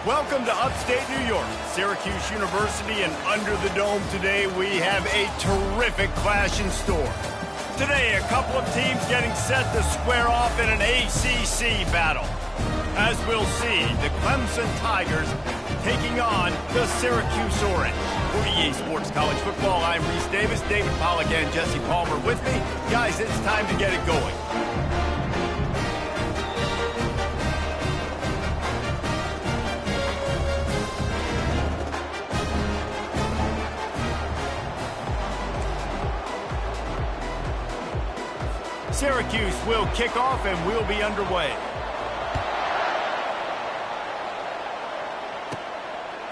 Welcome to upstate New York, Syracuse University, and under the dome today we have a terrific clash in store. Today, a couple of teams getting set to square off in an ACC battle. As we'll see, the Clemson Tigers taking on the Syracuse Orange. For EA Sports College Football, I'm Reese Davis, David Pollack, and Jesse Palmer with me. Guys, it's time to get it going. Syracuse will kick off and we'll be underway.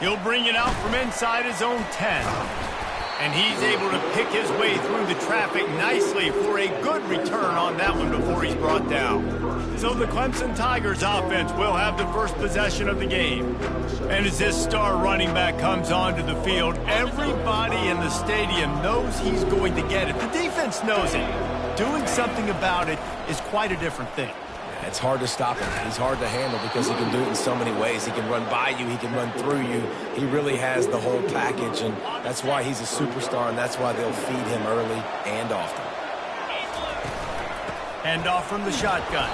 He'll bring it out from inside his own 10. And he's able to pick his way through the traffic nicely for a good return on that one before he's brought down. So the Clemson Tigers offense will have the first possession of the game. And as this star running back comes onto the field, everybody in the stadium knows he's going to get it. The defense knows it. Doing something about it is quite a different thing. It's hard to stop him. He's hard to handle because he can do it in so many ways. He can run by you. He can run through you. He really has the whole package, and that's why he's a superstar, and that's why they'll feed him early and often. Hand off from the shotgun.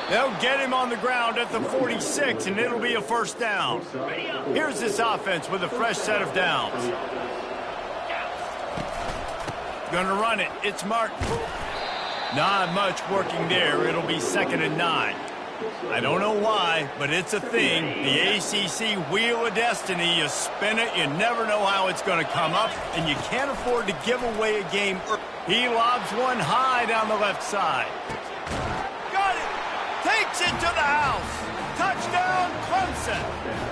They'll get him on the ground at the 46, and it'll be a first down. Here's this offense with a fresh set of downs. Gonna run it. It's Martin. Not much working there. It'll be 2nd and 9. I don't know why, but it's a thing. The ACC Wheel of Destiny, you spin it, you never know how it's going to come up, and you can't afford to give away a game. He lobs one high down the left side. Got it! Takes it to the house! Touchdown, Clemson!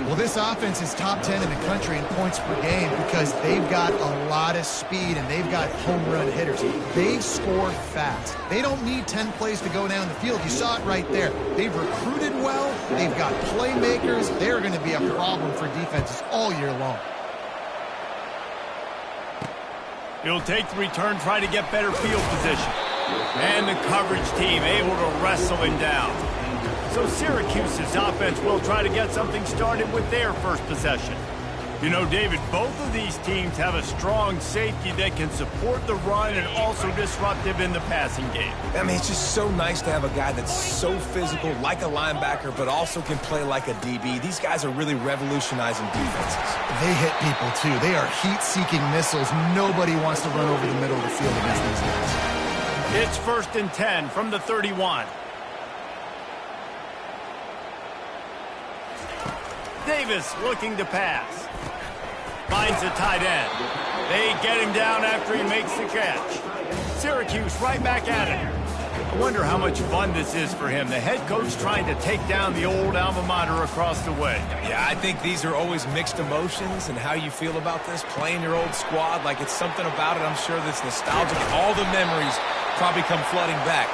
Well, this offense is top 10 in the country in points per game because they've got a lot of speed and they've got home run hitters. They score fast. They don't need 10 plays to go down the field. You saw it right there. They've recruited well. They've got playmakers. They're going to be a problem for defenses all year long. He'll take the return, try to get better field position. And the coverage team able to wrestle him down. So Syracuse's offense will try to get something started with their first possession. You know, David, both of these teams have a strong safety that can support the run and also disruptive in the passing game. I mean, it's just so nice to have a guy that's so physical, like a linebacker, but also can play like a DB. These guys are really revolutionizing defenses. They hit people, too. They are heat-seeking missiles. Nobody wants to run over the middle of the field against these guys. It's 1st and 10 from the 31. Davis looking to pass. Finds a tight end. They get him down after he makes the catch. Syracuse right back at it. I wonder how much fun this is for him. The head coach trying to take down the old alma mater across the way. Yeah, I think these are always mixed emotions, and how you feel about this, playing your old squad, like it's something about it, I'm sure, that's nostalgic. All the memories probably come flooding back.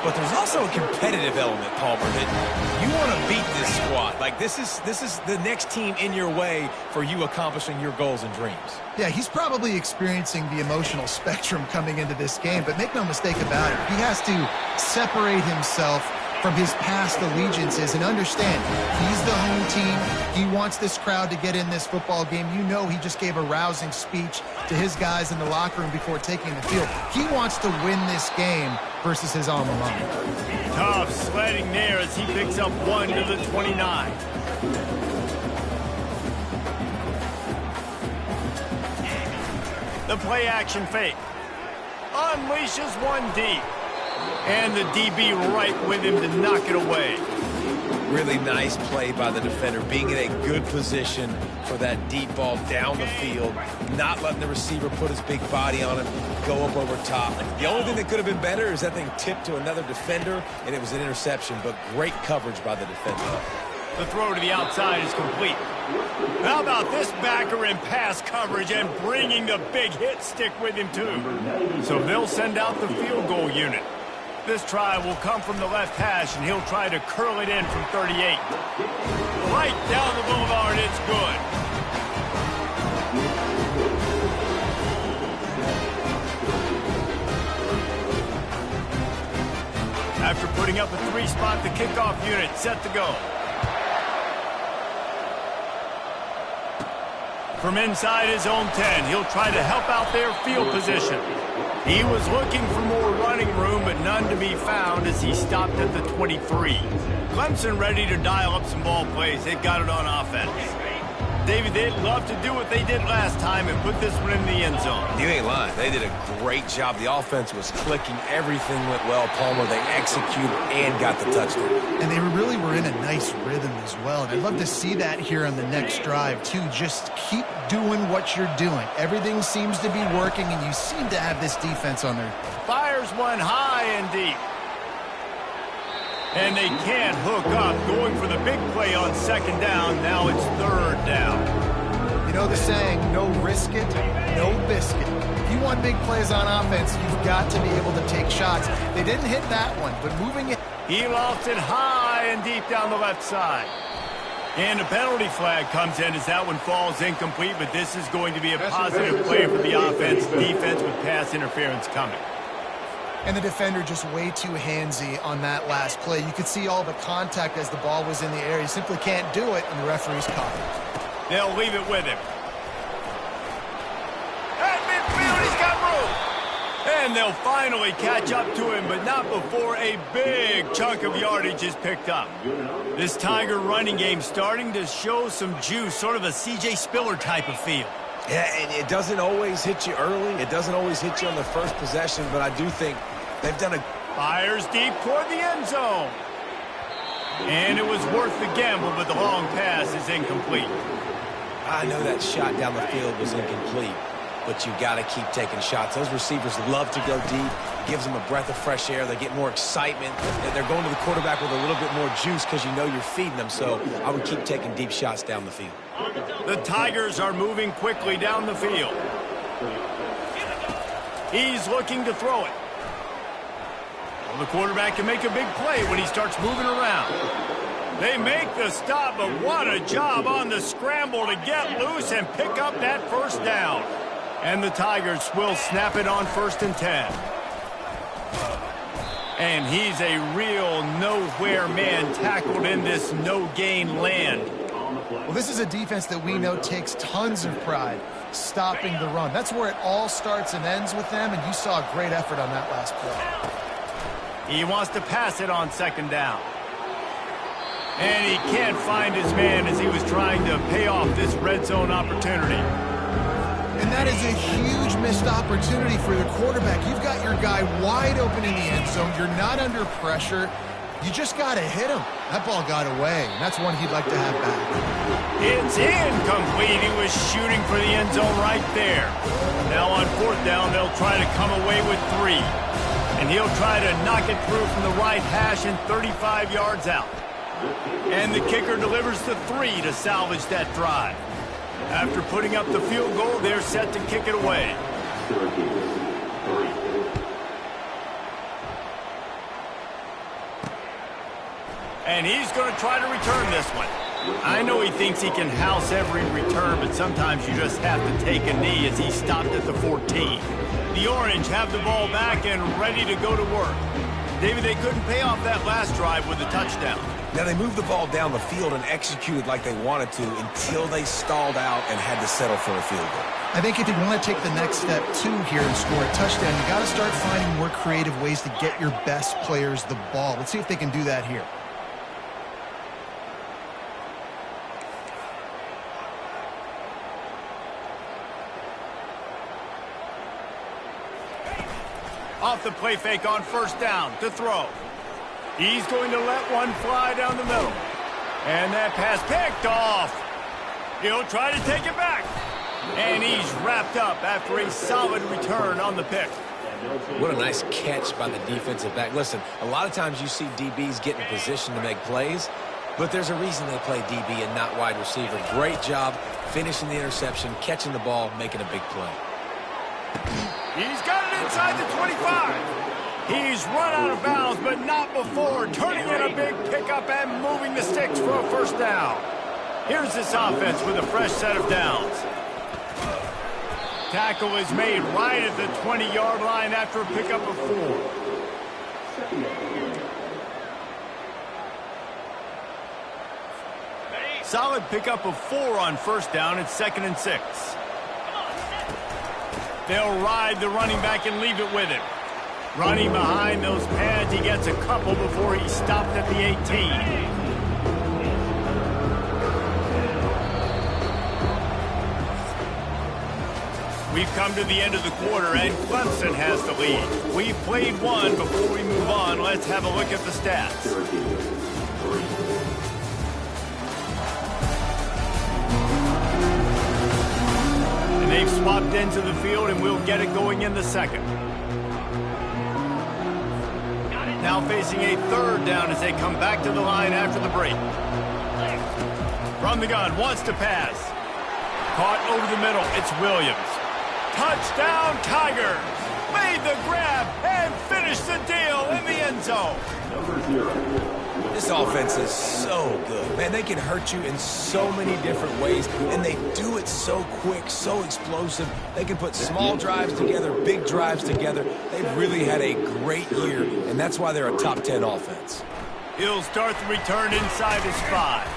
But there's also a competitive element, Palmer, that you want to beat this squad. Like, this is the next team in your way for you accomplishing your goals and dreams. Yeah, he's probably experiencing the emotional spectrum coming into this game, but make no mistake about it. He has to separate himself from his past allegiances and understand he's the home team. He wants this crowd to get in this football game. You know, he just gave a rousing speech to his guys in the locker room before taking the field. He wants to win this game versus his alma mater. Tough sledding there as he picks up 1 to the 29. The play action fake. Unleashes one deep. And the DB right with him to knock it away. Really nice play by the defender, being in a good position for that deep ball down the field, not letting the receiver put his big body on him, go up over top. The only thing that could have been better is that thing tipped to another defender, and it was an interception, but great coverage by the defender. The throw to the outside is complete. How about this backer in pass coverage and bringing the big hit stick with him, too? So they'll send out the field goal unit. This try will come from the left hash, and he'll try to curl it in from 38. Right down the boulevard, it's good. After putting up a 3 spot, the kickoff unit set to go. From inside his own 10, he'll try to help out their field position. He was looking for more running room, but none to be found as he stopped at the 23. Clemson ready to dial up some ball plays. They've got it on offense. David, they'd love to do what they did last time and put this one in the end zone. You ain't lying. They did a great job. The offense was clicking. Everything went well, Palmer. They executed and got the touchdown. And they really were in a nice rhythm as well. And I'd love to see that here on the next drive, too. Just keep doing what you're doing. Everything seems to be working, and you seem to have this defense on their... Fires one high and deep. And they can't hook up, going for the big play on second down. Now it's third down. You know the saying, no risk it, no biscuit. If you want big plays on offense, you've got to be able to take shots. They didn't hit that one, but moving it... He lost it high and deep down the left side. And a penalty flag comes in as that one falls incomplete, but this is going to be a positive play for the offense. Defense with pass interference coming. And the defender just way too handsy on that last play. You could see all the contact as the ball was in the air. He simply can't do it, and the referee's caught it. They'll leave it with him. At midfield, he's got room. And they'll finally catch up to him, but not before a big chunk of yardage is picked up. This Tiger running game starting to show some juice, sort of a C.J. Spiller type of feel. Yeah, and it doesn't always hit you early. It doesn't always hit you on the first possession, but I do think they've done a... Fires deep toward the end zone. And it was worth the gamble, but the long pass is incomplete. I know that shot down the field was incomplete, but you got to keep taking shots. Those receivers love to go deep. It gives them a breath of fresh air. They get more excitement. They're going to the quarterback with a little bit more juice because you know you're feeding them, so I would keep taking deep shots down the field. The Tigers are moving quickly down the field. He's looking to throw it. Well, the quarterback can make a big play when he starts moving around. They make the stop, but what a job on the scramble to get loose and pick up that first down. And the Tigers will snap it on 1st and 10. And he's a real nowhere man tackled in this no-gain land. Well, this is a defense that we know takes tons of pride stopping the run. That's where it all starts and ends with them, and you saw a great effort on that last play. He wants to pass it on 2nd down. And he can't find his man as he was trying to pay off this red zone opportunity. And that is a huge missed opportunity for the quarterback. You've got your guy wide open in the end zone. You're not under pressure. You just got to hit him. That ball got away, and that's one he'd like to have back. It's incomplete. He was shooting for the end zone right there. Now on 4th down, they'll try to come away with 3. And he'll try to knock it through from the right hash and 35 yards out. And the kicker delivers the 3 to salvage that drive. After putting up the field goal, they're set to kick it away. And he's going to try to return this one. I know he thinks he can house every return, but sometimes you just have to take a knee as he stopped at the 14. The Orange have the ball back and ready to go to work. David, they couldn't pay off that last drive with a touchdown. Now, they moved the ball down the field and executed like they wanted to until they stalled out and had to settle for a field goal. I think if you want to take the next step, too, here and score a touchdown, you got to start finding more creative ways to get your best players the ball. Let's see if they can do that here. Off the play fake on 1st down to throw. He's going to let one fly down the middle. And that pass picked off. He'll try to take it back. And he's wrapped up after a solid return on the pick. What a nice catch by the defensive back. Listen, a lot of times you see DBs get in position to make plays, but there's a reason they play DB and not wide receiver. Great job finishing the interception, catching the ball, making a big play. He's got it inside the 25. He's run out of bounds, but not before turning in a big pickup and moving the sticks for a 1st down. Here's this offense with a fresh set of downs. Tackle is made right at the 20-yard line after a pickup of 4. Solid pickup of 4 on first down. It's 2nd and 6. They'll ride the running back and leave it with him. Running behind those pads, he gets a couple before he's stopped at the 18. We've come to the end of the quarter, and Clemson has the lead. We've played one. Before we move on, let's have a look at the stats. And they've swapped into the field, and we'll get it going in the second. Now facing a 3rd down as they come back to the line after the break. From the gun, wants to pass. Caught over the middle, it's Williams. Touchdown, Tigers! Made the grab and finished the deal in the end zone. This offense is so good. Man, they can hurt you in so many different ways, and they do it so quick, so explosive. They can put small drives together, big drives together. They've really had a great year, and that's why they're a top 10 offense. He'll start the return inside his 5.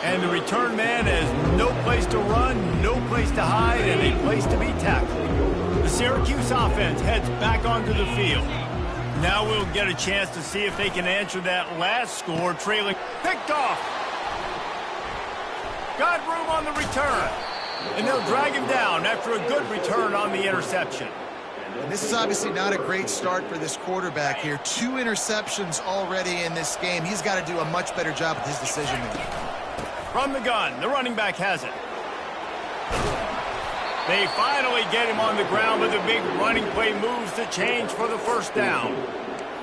And the return man has no place to run, no place to hide, and a place to be tackled. The Syracuse offense heads back onto the field. Now we'll get a chance to see if they can answer that last score, trailing. Picked off. Got room on the return. And they'll drag him down after a good return on the interception. And this is obviously not a great start for this quarterback here. 2 interceptions already in this game. He's got to do a much better job with his decision-making. From the gun, the running back has it. They finally get him on the ground, but the big running play moves the change for the first down.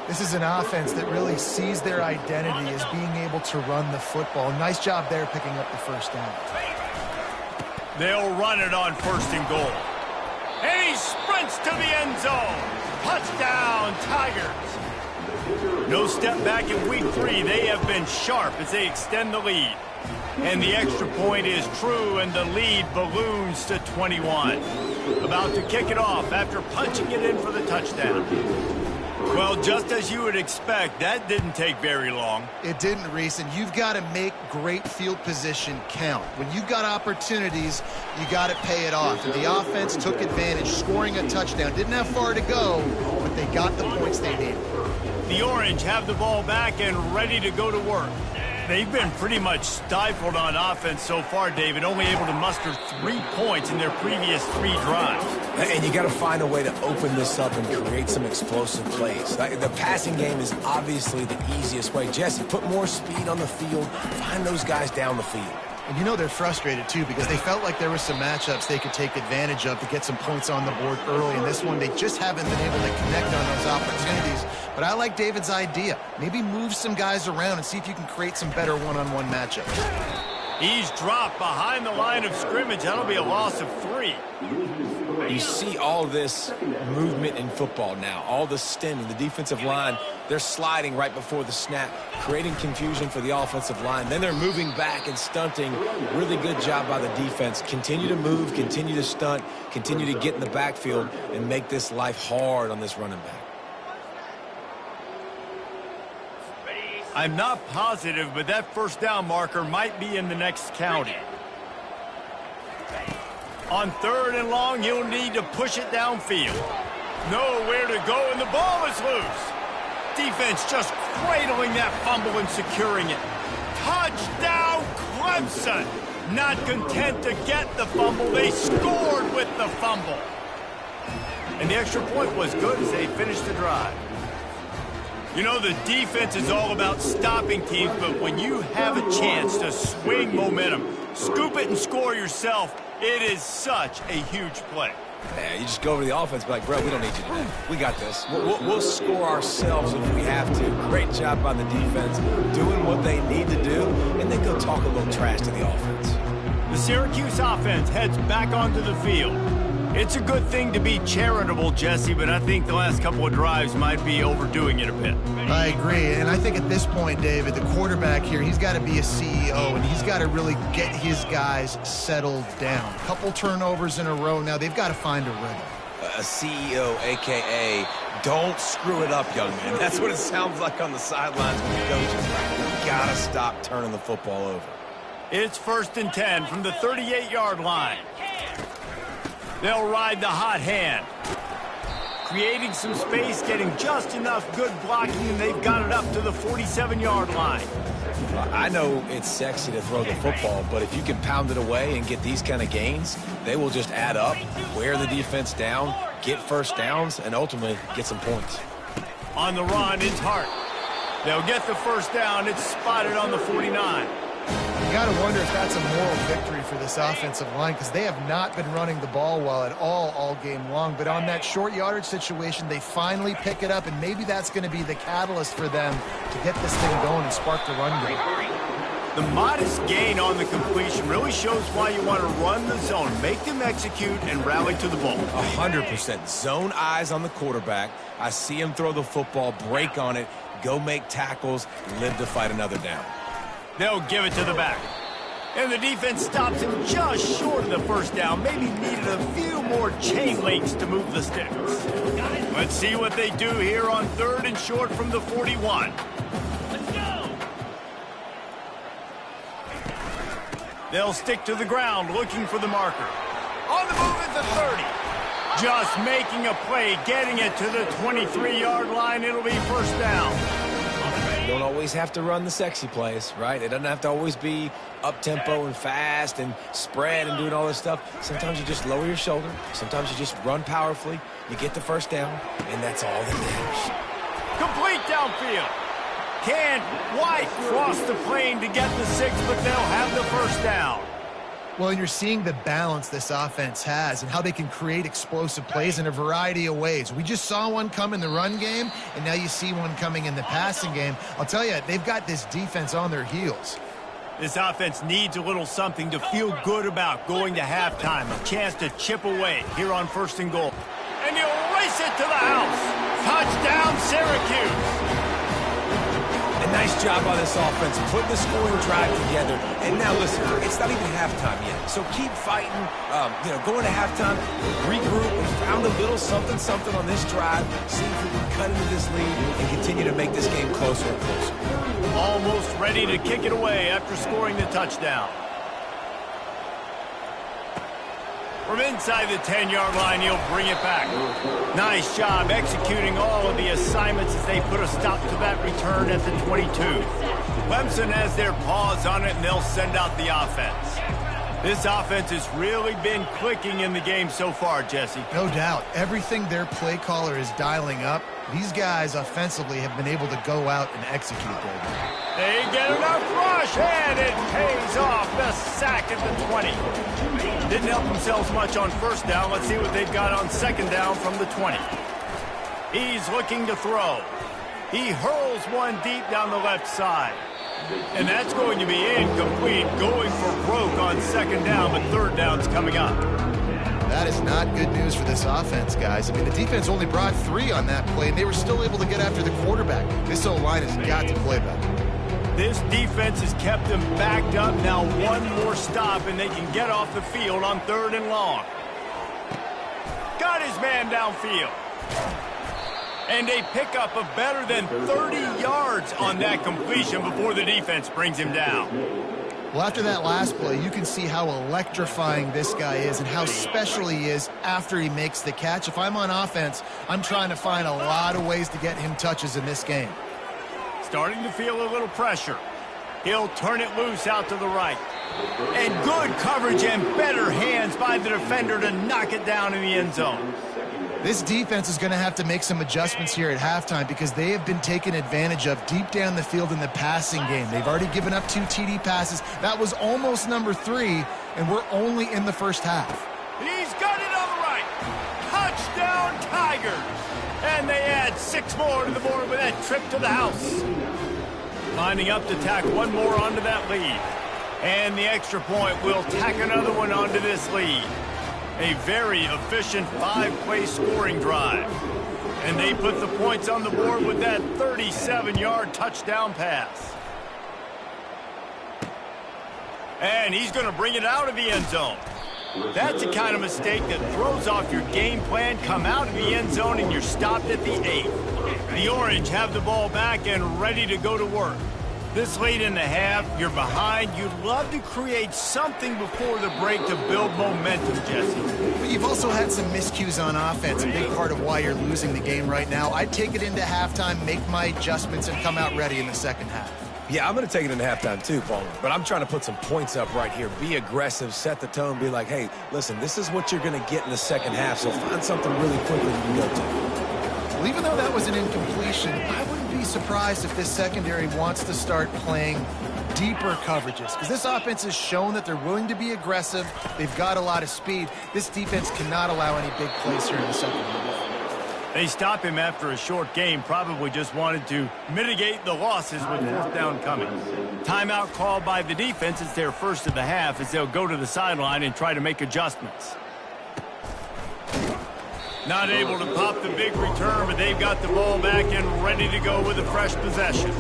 This is an offense that really sees their identity as being able to run the football. Nice job there picking up the first down. They'll run it on 1st and goal. And he sprints to the end zone. Touchdown, Tigers. No step back in week 3. They have been sharp as they extend the lead. And the extra point is true, and the lead balloons to 21. About to kick it off after punching it in for the touchdown. Well, just as you would expect, that didn't take very long. It didn't, Reese, and you've got to make great field position count. When you've got opportunities, you got to pay it off. And the offense took advantage, scoring a touchdown. Didn't have far to go, but they got the points they needed. The Orange have the ball back and ready to go to work. They've been pretty much stifled on offense so far, David, only able to muster 3 points in their previous 3 drives. And you got to find a way to open this up and create some explosive plays. The passing game is obviously the easiest way. Jesse, put more speed on the field. Find those guys down the field. And you know they're frustrated, too, because they felt like there were some matchups they could take advantage of to get some points on the board early. In this one, they just haven't been able to connect on those opportunities. But I like David's idea. Maybe move some guys around and see if you can create some better one-on-one matchups. He's dropped behind the line of scrimmage. That'll be a loss of 3. You see all this movement in football now, all the stemming, the defensive line, they're sliding right before the snap, creating confusion for the offensive line. Then they're moving back and stunting. Really good job by the defense. Continue to move, continue to stunt, continue to get in the backfield and make this life hard on this running back. I'm not positive, but that first down marker might be in the next county. On 3rd and long, you'll need to push it downfield. Nowhere to go, and the ball is loose. Defense just cradling that fumble and securing it. Touchdown, Clemson! Not content to get the fumble, they scored with the fumble. And the extra point was good as they finished the drive. You know, the defense is all about stopping teams, but when you have a chance to swing momentum, scoop it and score yourself, it is such a huge play. Yeah, you just go over to the offense and be like, bro, we don't need you today. We got this. We'll score ourselves if we have to. Great job by the defense doing what they need to do, and then go talk a little trash to the offense. The Syracuse offense heads back onto the field. It's a good thing to be charitable, Jesse, but I think the last couple of drives might be overdoing it a bit. I agree, and I think at this point, David, the quarterback here, he's got to be a CEO, and he's got to really get his guys settled down. Couple turnovers in a row now. They've got to find a rhythm. A CEO, a.k.a. don't screw it up, young man. That's what it sounds like on the sidelines when the coach is right. You got to stop turning the football over. It's 1st and 10 from the 38-yard line. They'll ride the hot hand. Creating some space, getting just enough good blocking, and they've got it up to the 47-yard line. I know it's sexy to throw the football, but if you can pound it away and get these kind of gains, they will just add up, wear the defense down, get first downs, and ultimately get some points. On the run, it's Hart. They'll get the first down. It's spotted on the 49. You got to wonder if that's a moral victory for this offensive line, because they have not been running the ball well at all game long. But on that short yardage situation, they finally pick it up, and maybe that's going to be the catalyst for them to get this thing going and spark the run game. The modest gain on the completion really shows why you want to run the zone, make them execute, and rally to the ball. 100%. Zone eyes on the quarterback. I see him throw the football, break on it, go make tackles, live to fight another down. They'll give it to the back. And the defense stops him just short of the first down. Maybe needed a few more chain links to move the sticks. Let's see what they do here on 3rd and short from the 41. Let's go! They'll stick to the ground looking for the marker. On the move at the 30. Just making a play, getting it to the 23-yard line. It'll be first down. You don't always have to run the sexy plays, right? It doesn't have to always be up-tempo and fast and spread and doing all this stuff. Sometimes you just lower your shoulder. Sometimes you just run powerfully. You get the first down, and that's all that matters. Complete downfield. Can't White cross the plane to get the 6, but they'll have the first down. Well, you're seeing the balance this offense has and how they can create explosive plays in a variety of ways. We just saw one come in the run game, and now you see one coming in the passing game. I'll tell you, they've got this defense on their heels. This offense needs a little something to feel good about going to halftime. A chance to chip away here on 1st and goal. And he'll race it to the house. Touchdown, Syracuse. A nice job on this offense, putting the scoring drive together. And now listen, it's not even halftime yet. So keep fighting, going to halftime, regroup, and found a little something on this drive. See if we can cut into this lead and continue to make this game closer and closer. Almost ready to kick it away after scoring the touchdown. From inside the 10-yard line, he'll bring it back. Nice job executing all of the assignments as they put a stop to that return at the 22. Clemson has their paws on it, and they'll send out the offense. This offense has really been clicking in the game so far, Jesse. No doubt. Everything their play caller is dialing up, these guys offensively have been able to go out and execute there. They get enough rush, and it pays off. The sack at the 20. Didn't help themselves much on first down. Let's see what they've got on second down from the 20. He's looking to throw. He hurls one deep down the left side. And that's going to be incomplete, going for broke on second down, but third down's coming up. That is not good news for this offense, guys. I mean, the defense only brought 3 on that play, and they were still able to get after the quarterback. This O-line has got to play better. This defense has kept them backed up. Now one more stop, and they can get off the field on 3rd and long. Got his man downfield. And a pickup of better than 30 yards on that completion before the defense brings him down. Well, after that last play, you can see how electrifying this guy is and how special he is after he makes the catch. If I'm on offense, I'm trying to find a lot of ways to get him touches in this game. Starting to feel a little pressure. He'll turn it loose out to the right. And good coverage and better hands by the defender to knock it down in the end zone. This defense is going to have to make some adjustments here at halftime because they have been taken advantage of deep down the field in the passing game. They've already given up 2 TD passes. That was almost number 3, and we're only in the first half. He's got it on the right. Touchdown, Tigers. And they add 6 more to the board with that trip to the house. Lining up to tack one more onto that lead. And the extra point will tack another one onto this lead. A very efficient 5-play scoring drive. And they put the points on the board with that 37-yard touchdown pass. And he's going to bring it out of the end zone. That's the kind of mistake that throws off your game plan. Come out of the end zone and you're stopped at the 8. The Orange have the ball back and ready to go to work. This late in the half, you're behind. You'd love to create something before the break to build momentum, Jesse. But you've also had some miscues on offense, a big part of why you're losing the game right now. I'd take it into halftime, make my adjustments, and come out ready in the second half. Yeah, I'm going to take it into halftime too, Palmer. But I'm trying to put some points up right here. Be aggressive, set the tone, be like, hey, listen, this is what you're going to get in the second half, so find something really quickly you can go to. Well, even though that was an incompletion, I wouldn't be surprised if this secondary wants to start playing deeper coverages, because this offense has shown that they're willing to be aggressive. They've got a lot of speed. This defense cannot allow any big plays here in the second half. They stop him after a short game, probably just wanted to mitigate the losses with fourth down coming. Timeout called by the defense. It's their first of the half as they'll go to the sideline and try to make adjustments. Not able to pop the big return, but they've got the ball back and ready to go with a fresh possession.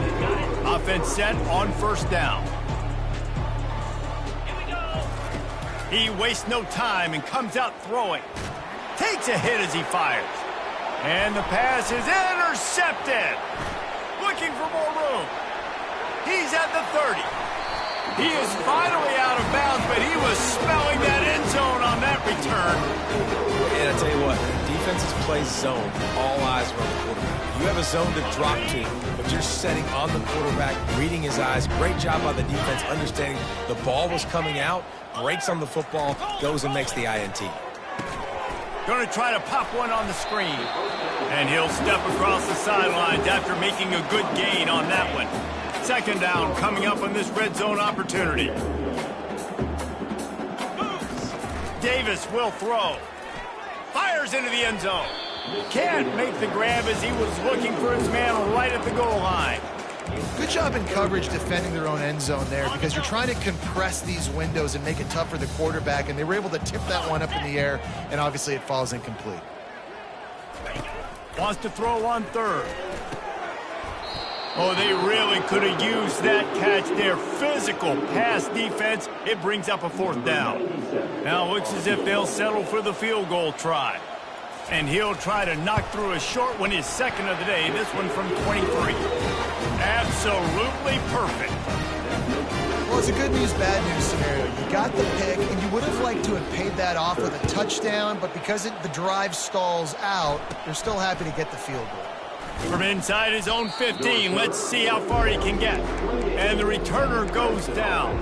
Offense set on first down. He wastes no time and comes out throwing. Takes a hit as he fires. And the pass is intercepted. Looking for more room. He's at the 30. He is finally out of bounds, but he was smelling that end zone on that return. And I tell you what, defenses play zone. All eyes are on the quarterback. You have a zone to drop to, but you're setting on the quarterback, reading his eyes. Great job by the defense, understanding the ball was coming out, breaks on the football, goes and makes the INT. Going to try to pop one on the screen. And he'll step across the sidelines after making a good gain on that one. Second down coming up on this red zone opportunity. Davis will throw. Fires into the end zone. Can't make the grab as he was looking for his man right at the goal line. Good job in coverage defending their own end zone there, because you're trying to compress these windows and make it tough for the quarterback, and they were able to tip that one up in the air, and obviously it falls incomplete. Wants to throw on third. Oh, they really could have used that catch there. Physical pass defense. It brings up a fourth down. Now it looks as if they'll settle for the field goal try. And he'll try to knock through a short one, his second of the day. This one from 23. Absolutely perfect. Well, it's a good news, bad news scenario. You got the pick, and you would have liked to have paid that off with a touchdown, but because the drive stalls out, they're still happy to get the field goal. From inside his own 15, let's see how far he can get. And the returner goes down.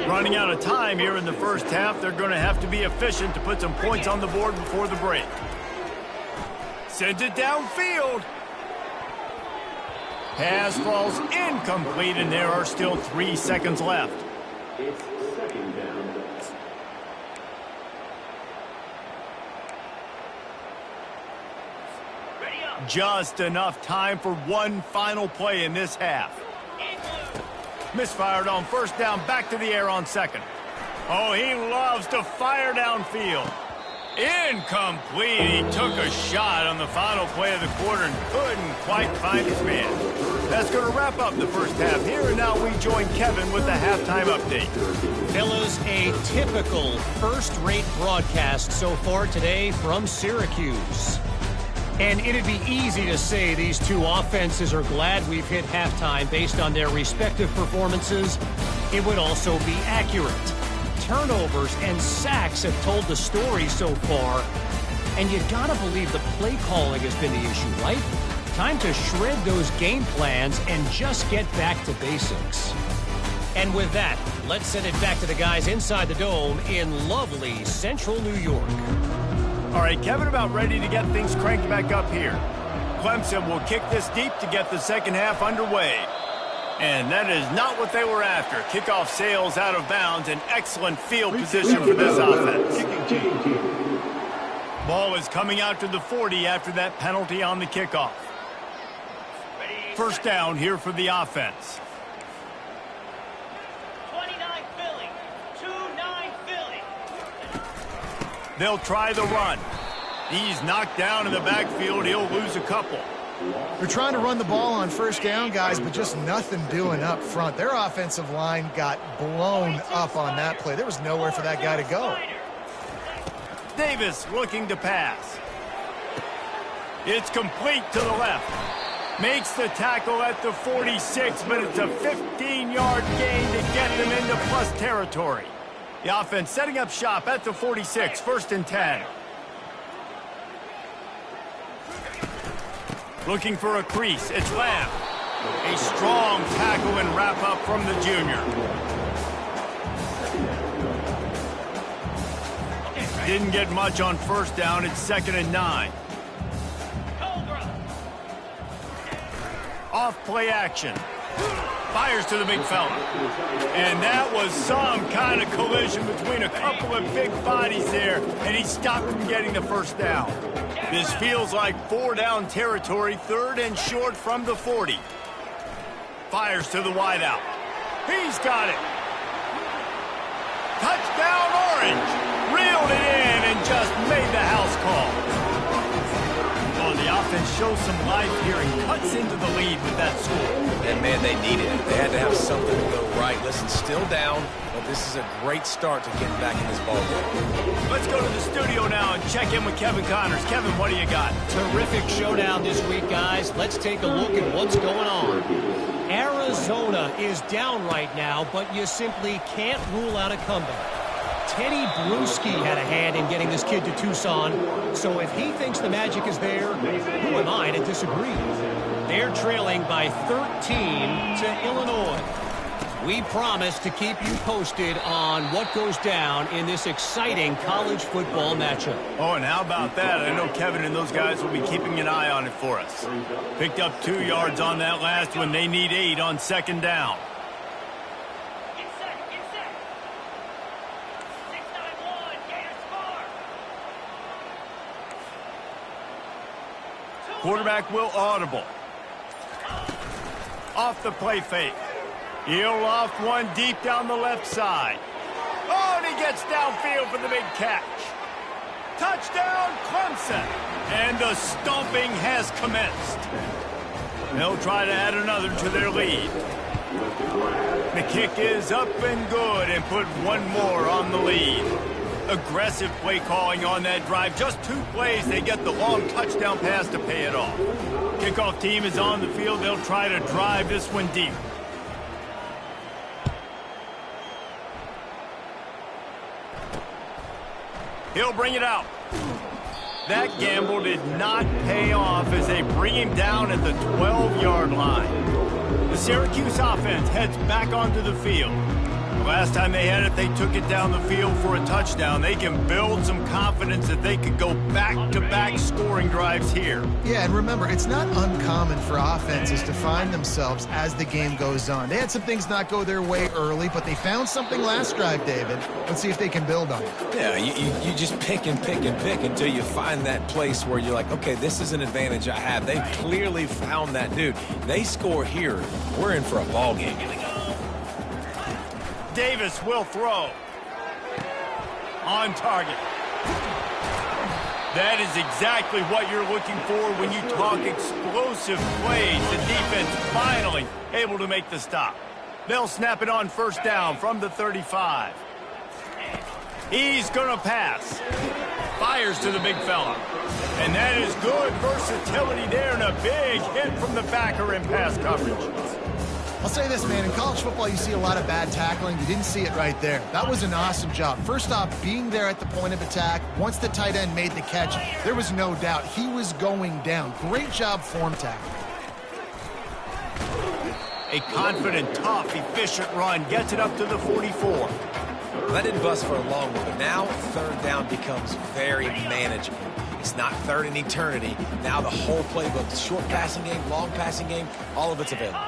Running out of time here in the first half, they're going to have to be efficient to put some points on the board before the break. Sends it downfield. Pass falls incomplete, and there are still 3 seconds left. It's second down. Just enough time for one final play in this half. Misfired on first down, back to the air on second. Oh, he loves to fire downfield. Incomplete. He took a shot on the final play of the quarter and couldn't quite find his man. That's going to wrap up the first half here, and now we join Kevin with the halftime update. Fellas, a typical first-rate broadcast so far today from Syracuse. And it'd be easy to say these two offenses are glad we've hit halftime based on their respective performances. It would also be accurate. Turnovers and sacks have told the story so far. And you gotta believe the play calling has been the issue, right? Time to shred those game plans and just get back to basics. And with that, let's send it back to the guys inside the dome in lovely central New York. All right, Kevin, about ready to get things cranked back up here. Clemson will kick this deep to get the second half underway. And that is not what they were after. Kickoff sails out of bounds, an excellent field position for this offense. Ball is coming out to the 40 after that penalty on the kickoff. First down here for the offense. 29 Philly, 2-9 Philly. They'll try the run. He's knocked down in the backfield. He'll lose a couple. They're trying to run the ball on first down, guys, but just nothing doing up front. Their offensive line got blown up on that play. There was nowhere for that guy to go. Davis looking to pass. It's complete to the left. Makes the tackle at the 46, but it's a 15-yard gain to get them into plus territory. The offense setting up shop at the 46, 1st and 10. Looking for a crease, it's Lamb. A strong tackle and wrap-up from the junior. Didn't get much on 1st down, it's 2nd and 9. Off play action. Fires to the big fella. And that was some kind of collision between a couple of big bodies there, and he stopped from getting the 1st down. This feels like 4-down territory, 3rd and short from the 40. Fires to the wideout. He's got it. Touchdown Orange. Reeled it in and just made the house call. Oh, the offense shows some life here and cuts into the lead with that score. And, man, they needed it. They had to have something to go right. Listen, still down, but this is a great start to getting back in this ballgame. Let's go to the studio now and check in with Kevin Connors. Kevin, what do you got? Terrific showdown this week, guys. Let's take a look at what's going on. Arizona is down right now, but you simply can't rule out a comeback. Teddy Bruschi had a hand in getting this kid to Tucson, so if he thinks the magic is there, who am I to disagree? They're trailing by 13 to Illinois. We promise to keep you posted on what goes down in this exciting college football matchup. Oh, and how about that? I know Kevin and those guys will be keeping an eye on it for us. Picked up 2 yards on that last one. They need 8 on 2nd down. Quarterback will audible. Off the play fake. He'll loft one deep down the left side. Oh, and he gets downfield for the big catch. Touchdown, Clemson. And the stomping has commenced. They'll try to add another to their lead. The kick is up and good and put one more on the lead. Aggressive play calling on that drive. Just 2 plays, they get the long touchdown pass to pay it off. Kickoff team is on the field. They'll try to drive this one deep. He'll bring it out. That gamble did not pay off as they bring him down at the 12-yard line. The Syracuse offense heads back onto the field. Last time they had it, they took it down the field for a touchdown. They can build some confidence that they could go back-to-back scoring drives here. Yeah, and remember, it's not uncommon for offenses to find themselves as the game goes on. They had some things not go their way early, but they found something last drive, David. Let's see if they can build on it. Yeah, you just pick and pick and pick until you find that place where you're like, okay, this is an advantage I have. They clearly found that dude. They score here, we're in for a ball game. Davis will throw. On target. That is exactly what you're looking for when you talk explosive plays. The defense finally able to make the stop. They'll snap it on 1st down from the 35. He's going to pass. Fires to the big fella. And that is good versatility there and a big hit from the backer in pass coverage. I'll say this, man, in college football you see a lot of bad tackling. You didn't see it right there. That was an awesome job. First off, being there at the point of attack. Once the tight end made the catch, there was no doubt he was going down. Great job form tackling. A confident, tough, efficient run gets it up to the 44. That didn't bust for a long one, but now 3rd down becomes very manageable. It's not 3rd and eternity. Now the whole playbook, short passing game, long passing game, all of it's available.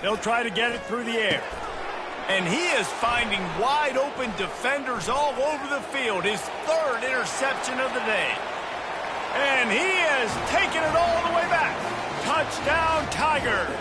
They'll try to get it through the air. And he is finding wide open defenders all over the field. His 3rd interception of the day. And he has taken it all the way back. Touchdown, Tigers.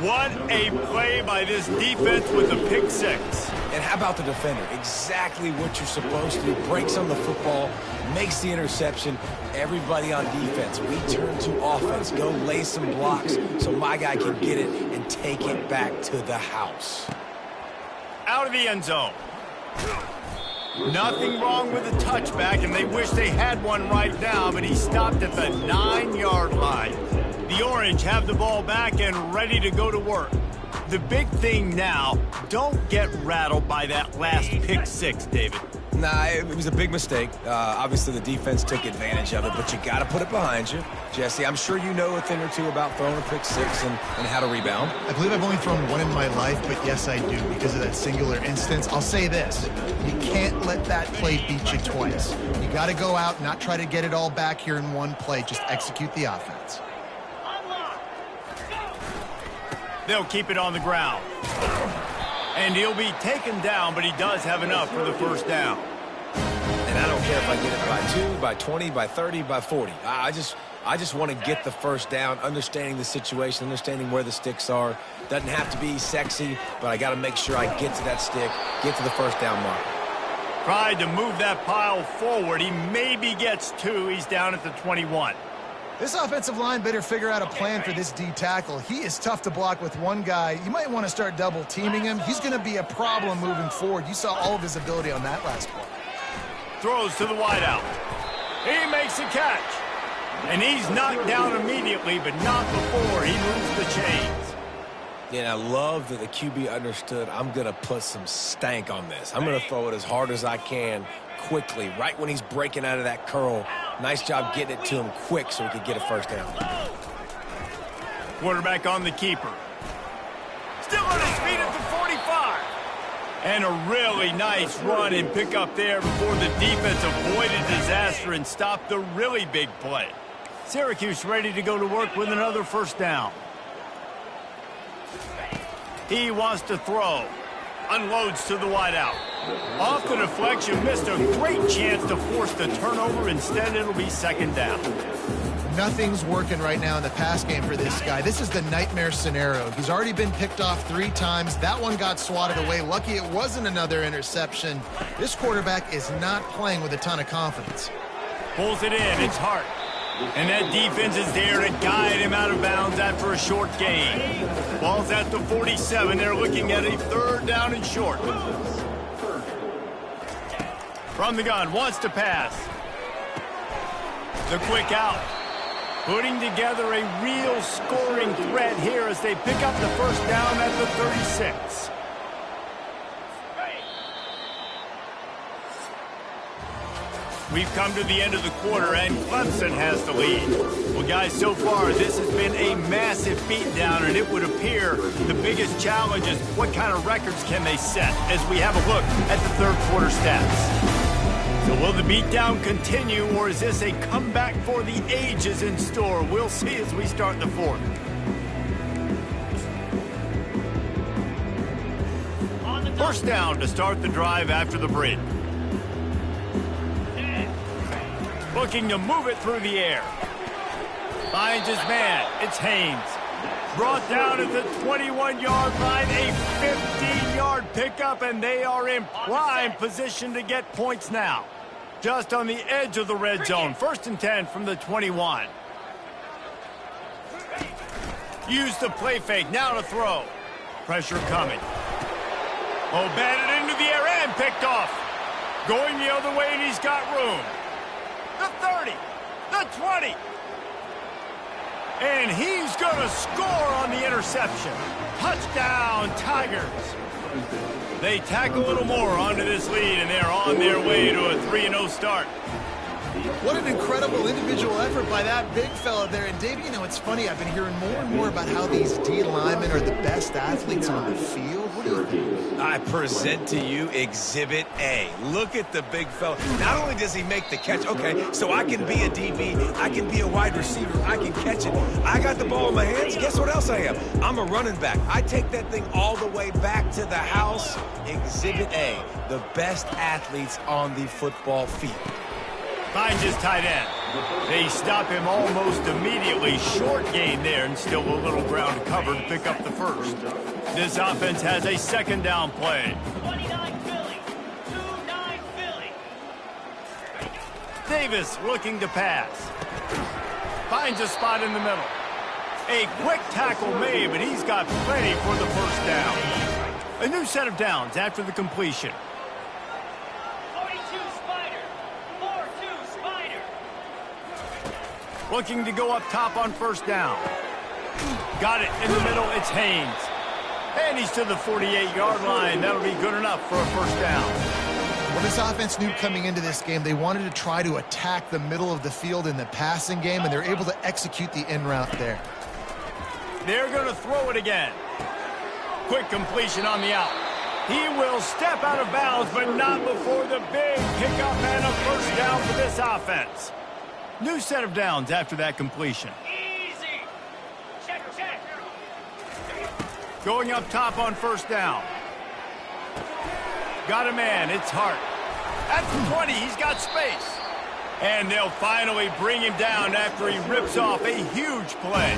What a play by this defense with a pick 6. And how about the defender? Exactly what you're supposed to. Breaks on the football, makes the interception. Everybody on defense, we turn to offense. Go lay some blocks so my guy can get it and take it back to the house. Out of the end zone. Nothing wrong with a touchback, and they wish they had one right now, but he stopped at the 9-yard line. The Orange have the ball back and ready to go to work. The big thing now, don't get rattled by that last pick six, David. Nah, it was a big mistake. Obviously, the defense took advantage of it, but you got to put it behind you. Jesse, I'm sure you know a thing or two about throwing a pick six and how to rebound. I believe I've only thrown one in my life, but yes, I do because of that singular instance. I'll say this. You can't let that play beat you twice. You got to go out, not try to get it all back here in one play. Just execute the offense. They'll keep it on the ground. And he'll be taken down, but he does have enough for the first down. And I don't care if I get it by 2, by 20, by 30, by 40. I just want to get the first down, understanding the situation, understanding where the sticks are. Doesn't have to be sexy, but I got to make sure I get to that stick, get to the first down mark. Tried to move that pile forward. He maybe gets 2. He's down at the 21. This offensive line better figure out a plan for this D tackle. He is tough to block with one guy. You might want to start double teaming him. He's going to be a problem moving forward. You saw all of his ability on that last one. Throws to the wideout. He makes a catch. And he's knocked down immediately, but not before he moves the chains. Yeah, and I love that the QB understood I'm going to put some stank on this. I'm going to throw it as hard as I can quickly, right when he's breaking out of that curl. Nice job getting it to him quick so he could get a first down. Quarterback on the keeper. Still on his feet at the 45. And a really nice run and pick up there before the defense avoided disaster and stopped the really big play. Syracuse ready to go to work with another first down. He wants to throw. Unloads to the wideout. Off the deflection, missed a great chance to force the turnover. Instead, it'll be second down. Nothing's working right now in the pass game for this guy. This is the nightmare scenario. He's already been picked off 3 times. That one got swatted away. Lucky it wasn't another interception. This quarterback is not playing with a ton of confidence. Pulls it in. It's Hart. And that defense is there to guide him out of bounds after a short gain. Ball's at the 47. They're looking at a third down and short. From the gun, wants to pass. The quick out. Putting together a real scoring threat here as they pick up the first down at the 36. We've come to the end of the quarter, and Clemson has the lead. Well, guys, so far, this has been a massive beatdown, and it would appear the biggest challenge is what kind of records can they set as we have a look at the third quarter stats. So will the beatdown continue, or is this a comeback for the ages in store? We'll see as we start the fourth. First down to start the drive after the break. Looking to move it through the air. Finds his man. It's Haynes. Brought down at the 21-yard line. A 15-yard pickup, and they are in prime position to get points now. Just on the edge of the red zone. First and 10 from the 21. Use the play fake. Now to throw. Pressure coming. Oh, batted into the air and picked off. Going the other way, and he's got room. The 30, the 20. And he's going to score on the interception. Touchdown, Tigers. They tack a little more onto this lead, and they're on their way to a 3-0 start. What an incredible individual effort by that big fella there. And, Dave, you know, it's funny. I've been hearing more and more about how these D linemen are the best athletes on the field. What do you think? I present to you Exhibit A. Look at the big fella. Not only does he make the catch, okay, so I can be a DB, I can be a wide receiver, I can catch it. I got the ball in my hands. Guess what else I am? I'm a running back. I take that thing all the way back to the house. Exhibit A, the best athletes on the football field. Finds his tight end. They stop him almost immediately. Short gain there, and still a little ground to cover to pick up the first. This offense has a second down play. 29 Philly. 2-9 Philly. Davis looking to pass. Finds a spot in the middle. A quick tackle made, but he's got plenty for the first down. A new set of downs after the completion. Looking to go up top on first down. Got it in the middle. It's Haynes. And he's to the 48-yard line. That'll be good enough for a first down. Well, this offense knew coming into this game they wanted to try to attack the middle of the field in the passing game, and they're able to execute the in route there. They're going to throw it again. Quick completion on the out. He will step out of bounds, but not before the big pickup and a first down for this offense. New set of downs after that completion. Easy. Check, check. Going up top on first down. Got a man. It's Hart. At the 20, he's got space. And they'll finally bring him down after he rips off a huge play.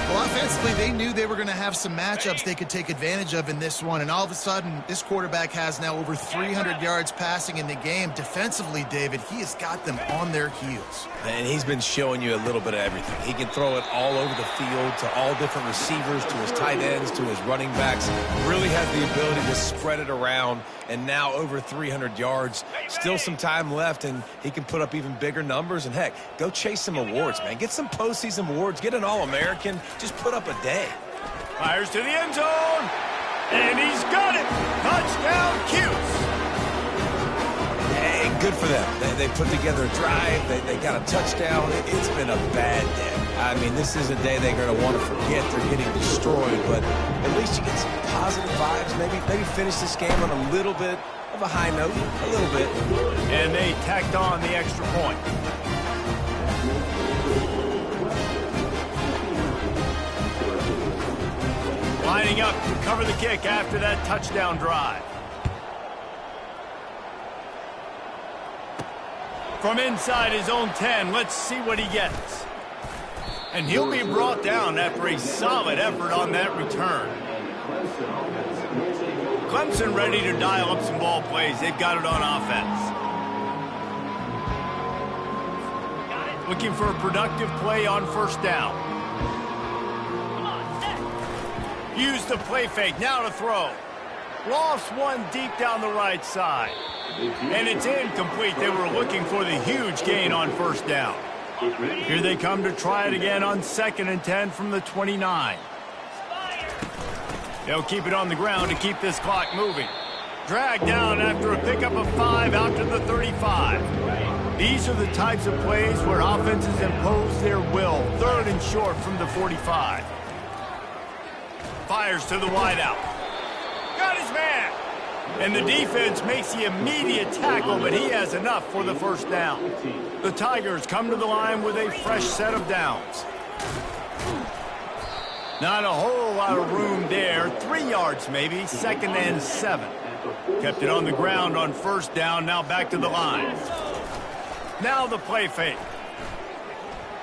Well, offensively, they knew they were going to have some matchups they could take advantage of in this one, and all of a sudden, this quarterback has now over 300 yards passing in the game. Defensively, David, he has got them on their heels. And he's been showing you a little bit of everything. He can throw it all over the field to all different receivers, to his tight ends, to his running backs. Really has the ability to spread it around, and now over 300 yards. Still some time left, and he can put up even bigger numbers. And, heck, go chase some awards, man. Get some postseason awards. Get an All-American. Just put up a day. Fires to the end zone. And he's got it. Touchdown, Cuse. Hey, good for them. They put together a drive. They got a touchdown. It's been a bad day. I mean, this is a day they're going to want to forget. They're getting destroyed, but at least you get some positive vibes. Maybe finish this game on a little bit of a high note, a little bit. And they tacked on the extra point. Lining up to cover the kick after that touchdown drive. From inside his own 10, let's see what he gets. And he'll be brought down after a solid effort on that return. Clemson ready to dial up some ball plays. They've got it on offense. Looking for a productive play on first down. Use the play fake, now to throw. Lost one deep down the right side. And it's incomplete. They were looking for the huge gain on first down. Here they come to try it again on 2nd and 10 from the 29. They'll keep it on the ground to keep this clock moving. Dragged down after a pickup of 5 out to the 35. These are the types of plays where offenses impose their will. 3rd and short from the 45. Fires to the wideout. Got his man. And the defense makes the immediate tackle, but he has enough for the first down. The Tigers come to the line with a fresh set of downs. Not a whole lot of room there. 3 yards maybe, 2nd and 7. Kept it on the ground on first down, now back to the line. Now the play fake.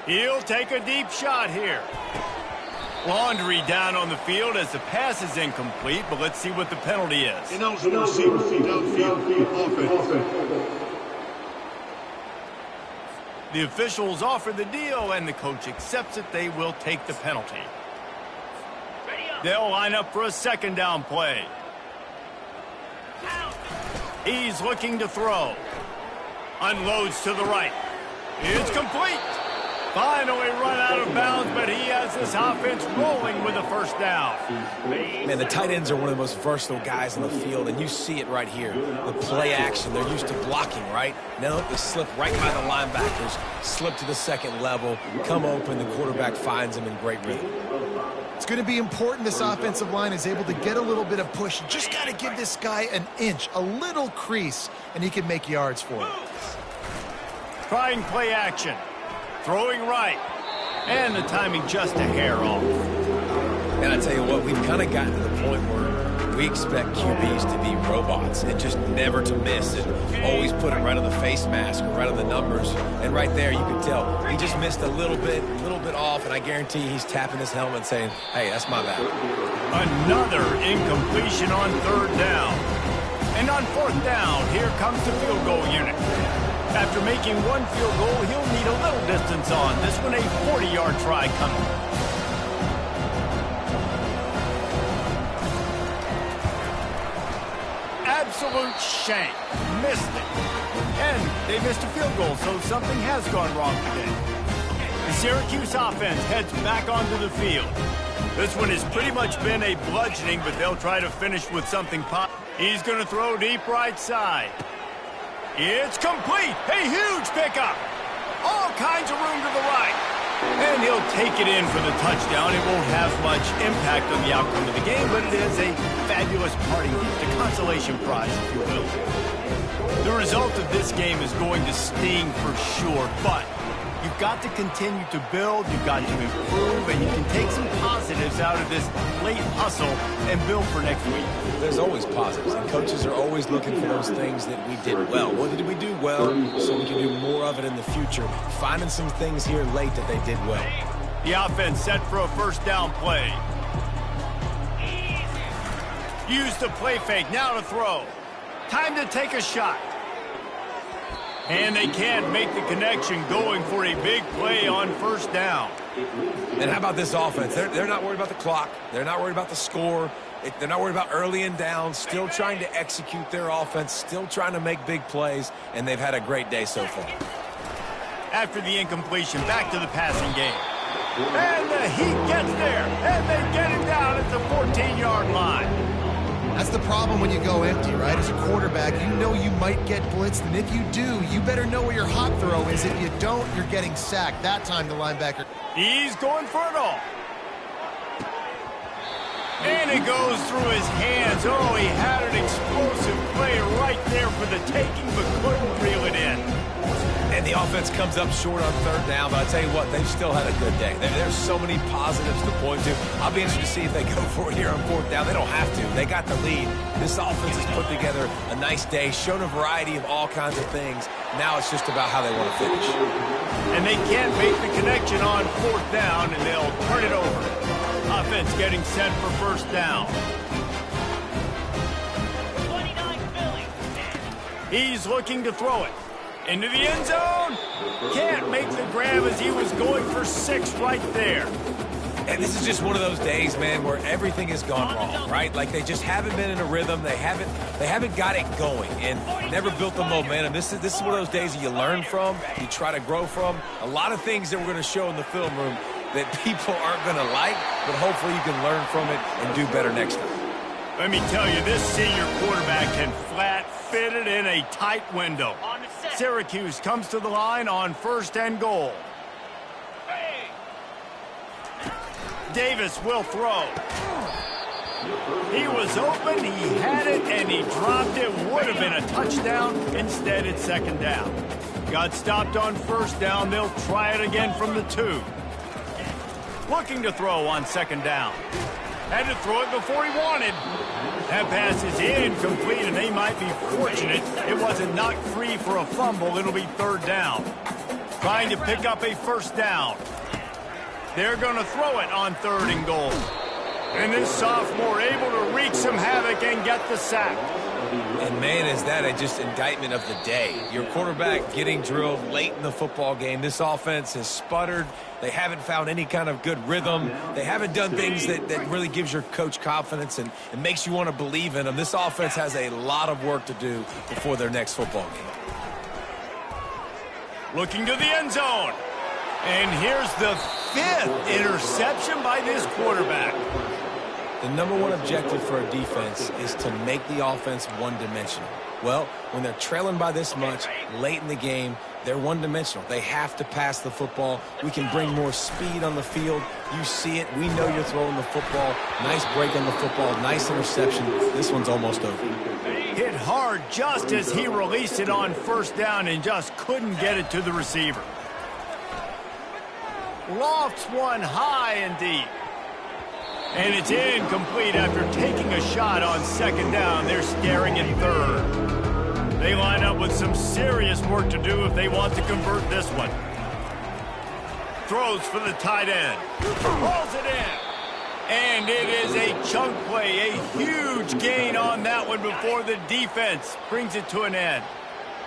He'll take a deep shot here. Laundry down on the field as the pass is incomplete, but let's see what the penalty is. Ineligible receiver, downfield, offense. The officials offer the deal, and the coach accepts it. They will take the penalty. They'll line up for a 2nd down play. He's looking to throw. Unloads to the right. It's complete. Finally run out of bounds, but he has this offense rolling with a first down. Man, the tight ends are one of the most versatile guys in the field, and you see it right here. The play action, they're used to blocking, right? Now they slip right by the linebackers, slip to the 2nd level, come open, the quarterback finds them in great rhythm. It's going to be important this offensive line is able to get a little bit of push. You just got to give this guy an inch, a little crease, and he can make yards for it. Trying play action. Throwing right. And the timing just a hair off. And I tell you what, we've kind of gotten to the point where we expect QBs to be robots and just never to miss and always put it right on the face mask or right on the numbers. And right there, you can tell he just missed a little bit off, and I guarantee he's tapping his helmet saying, hey, that's my bad. Another incompletion on 3rd down. And on 4th down, here comes the field goal unit. After making one field goal, he'll need a little distance on. This one a 40-yard try coming. Absolute shank. Missed it. And they missed a field goal, so something has gone wrong today. Syracuse offense heads back onto the field. This one has pretty much been a bludgeoning, but they'll try to finish with something pop. He's going to throw deep right side. It's complete. A huge pickup. All kinds of room to the right. And he'll take it in for the touchdown. It won't have much impact on the outcome of the game, but it is a fabulous party gift, a consolation prize, if you will. The result of this game is going to sting for sure, but you've got to continue to build, you've got to improve, and you can take some positives out of this late hustle and build for next week. There's always positives, and coaches are always looking for those things that we did well. What did we do well so we can do more of it in the future? Finding some things here late that they did well. The offense set for a first down play. Use the play fake, now to throw. Time to take a shot. And they can't make the connection, going for a big play on first down. And how about this offense? They're not worried about the clock. They're not worried about the score. They're not worried about early and down. Still trying to execute their offense. Still trying to make big plays. And they've had a great day so far. After the incompletion, back to the passing game. And the Heat gets there. And they get it down at the 14-yard line. That's the problem when you go empty, right? As a quarterback, you know you might get blitzed, and if you do, you better know where your hot throw is. If you don't, you're getting sacked. That time the linebacker. He's going for it all. And it goes through his hands. Oh, he had an explosive play right there for the taking, but couldn't reel it in. And the offense comes up short on third down, but I tell you what, they've still had a good day. There's so many positives to point to. I'll be interested to see if they go for it here on fourth down. They don't have to. They got the lead. This offense has put together a nice day, shown a variety of all kinds of things. Now it's just about how they want to finish. And they can't make the connection on fourth down, and they'll turn it over. Offense getting set for first down. 29 Philly. He's looking to throw it. Into the end zone. Can't make the grab as he was going for 6 right there. And this is just one of those days, man, where everything has gone wrong, right? Like they just haven't been in a rhythm. They haven't got it going and never built the momentum. This is one of those days that you learn from, you try to grow from. A lot of things that we're going to show in the film room that people aren't going to like, but hopefully you can learn from it and do better next time. Let me tell you, this senior quarterback can flat fit it in a tight window. Syracuse comes to the line on first and goal. Davis will throw. He was open, he had it, and he dropped it. Would have been a touchdown. Instead, it's second down. Got stopped on first down. They'll try it again from the 2. Looking to throw on second down. Had to throw it before he wanted. That pass is incomplete, and they might be fortunate it wasn't knocked free for a fumble. It'll be third down. Trying to pick up a first down. They're going to throw it on third and goal. And this sophomore able to wreak some havoc and get the sack. And, man, is that just indictment of the day. Your quarterback getting drilled late in the football game. This offense has sputtered. They haven't found any kind of good rhythm. They haven't done things that really gives your coach confidence and makes you want to believe in them. This offense has a lot of work to do before their next football game. Looking to the end zone. And here's the 5th interception by this quarterback. The number one objective for a defense is to make the offense one-dimensional. Well, when they're trailing by this much late in the game, they're one-dimensional. They have to pass the football. We can bring more speed on the field. You see it. We know you're throwing the football. Nice break on the football. Nice interception. This one's almost over. Hit hard just as he released it on first down and just couldn't get it to the receiver. Lofts one high and deep. And it's incomplete after taking a shot on second down. They're staring at third. They line up with some serious work to do if they want to convert this one. Throws for the tight end. Rolls it in. And it is a chunk play, a huge gain on that one before the defense brings it to an end.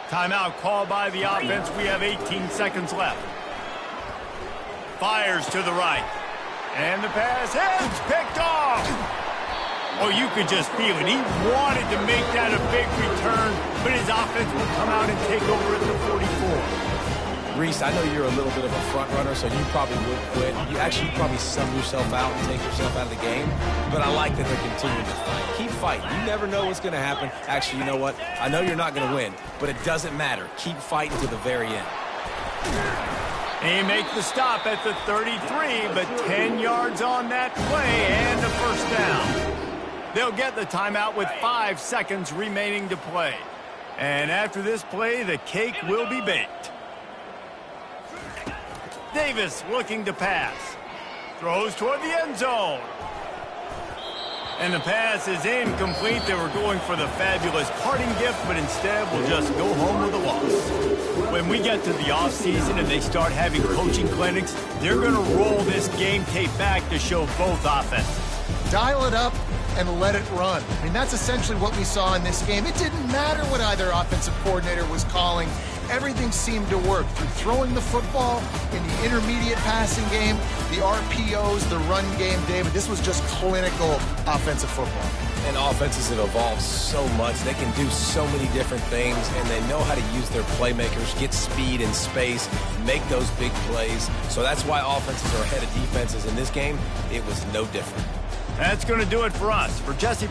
Timeout called by the offense. We have 18 seconds left. Fires to the right. And the pass is picked off. Oh, you could just feel it. He wanted to make that a big return, but his offense will come out and take over at the 44. Reese, I know you're a little bit of a front runner, so you probably would quit. You probably sub yourself out and take yourself out of the game. But I like that they're continuing to fight. Keep fighting. You never know what's going to happen. Actually, you know what? I know you're not going to win, but it doesn't matter. Keep fighting to the very end. He makes the stop at the 33, but 10 yards on that play and a first down. They'll get the timeout with 5 seconds remaining to play. And after this play, the cake will be baked. Davis looking to pass. Throws toward the end zone. And the pass is incomplete. They were going for the fabulous parting gift, but instead will just go home with a loss. When we get to the offseason and they start having coaching clinics, they're going to roll this game tape back to show both offenses. Dial it up and let it run. I mean, that's essentially what we saw in this game. It didn't matter what either offensive coordinator was calling. Everything seemed to work through throwing the football in the intermediate passing game, the RPOs, the run game, David. This was just clinical offensive football. And offenses have evolved so much. They can do so many different things, and they know how to use their playmakers, get speed and space, make those big plays. So that's why offenses are ahead of defenses. In this game, it was no different. That's going to do it for us. For Jesse...